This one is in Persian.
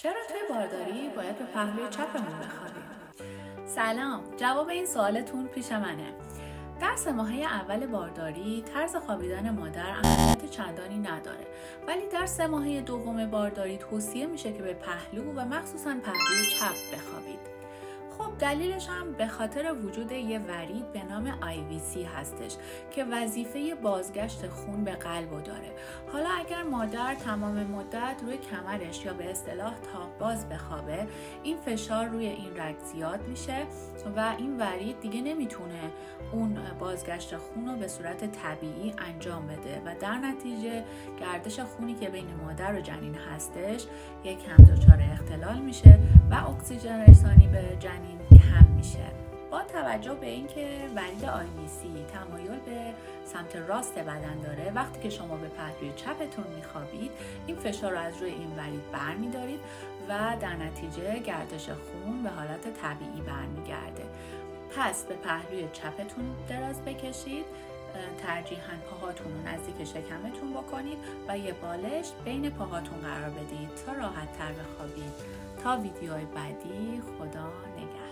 چرا توی بارداری باید به پهلوی چپمون بخوابیم؟ سلام، جواب این سوالتون پیش منه. در 3 ماهه اول بارداری طرز خوابیدن مادر اهمیت چندانی نداره، ولی در 3 ماهه دوم بارداری توصیه میشه که به پهلو و مخصوصاً پهلوی چپ بخوابید. خب دلیلش هم به خاطر وجود یه ورید به نام IVC هستش که وظیفه بازگشت خون به قلب داره. حالا اگر مادر تمام مدت روی کمرش یا به اصطلاح تاق باز بخوابه، این فشار روی این رگ زیاد میشه و این ورید دیگه نمیتونه اون بازگشت خون رو به صورت طبیعی انجام بده و در نتیجه گردش خونی که بین مادر و جنین هستش یکم دچار اختلال میشه و اکسیژن رسانی به جنین کم میشه. با توجه به اینکه ورید IVC تمایل به سمت راست بدن داره، وقتی که شما به پهلوی چپتون میخوابید این فشار رو از روی این ورید برمیدارید و در نتیجه گردش خون به حالت طبیعی برمیگرده. پس به پهلوی چپتون دراز بکشید، ترجیحاً پاهاتون رو نزدیک شکمتون بکنید و یه بالش بین پاهاتون قرار بدید تا راحت تر بخوابید. تا ویدیوهای بعدی، خدا نگهدار.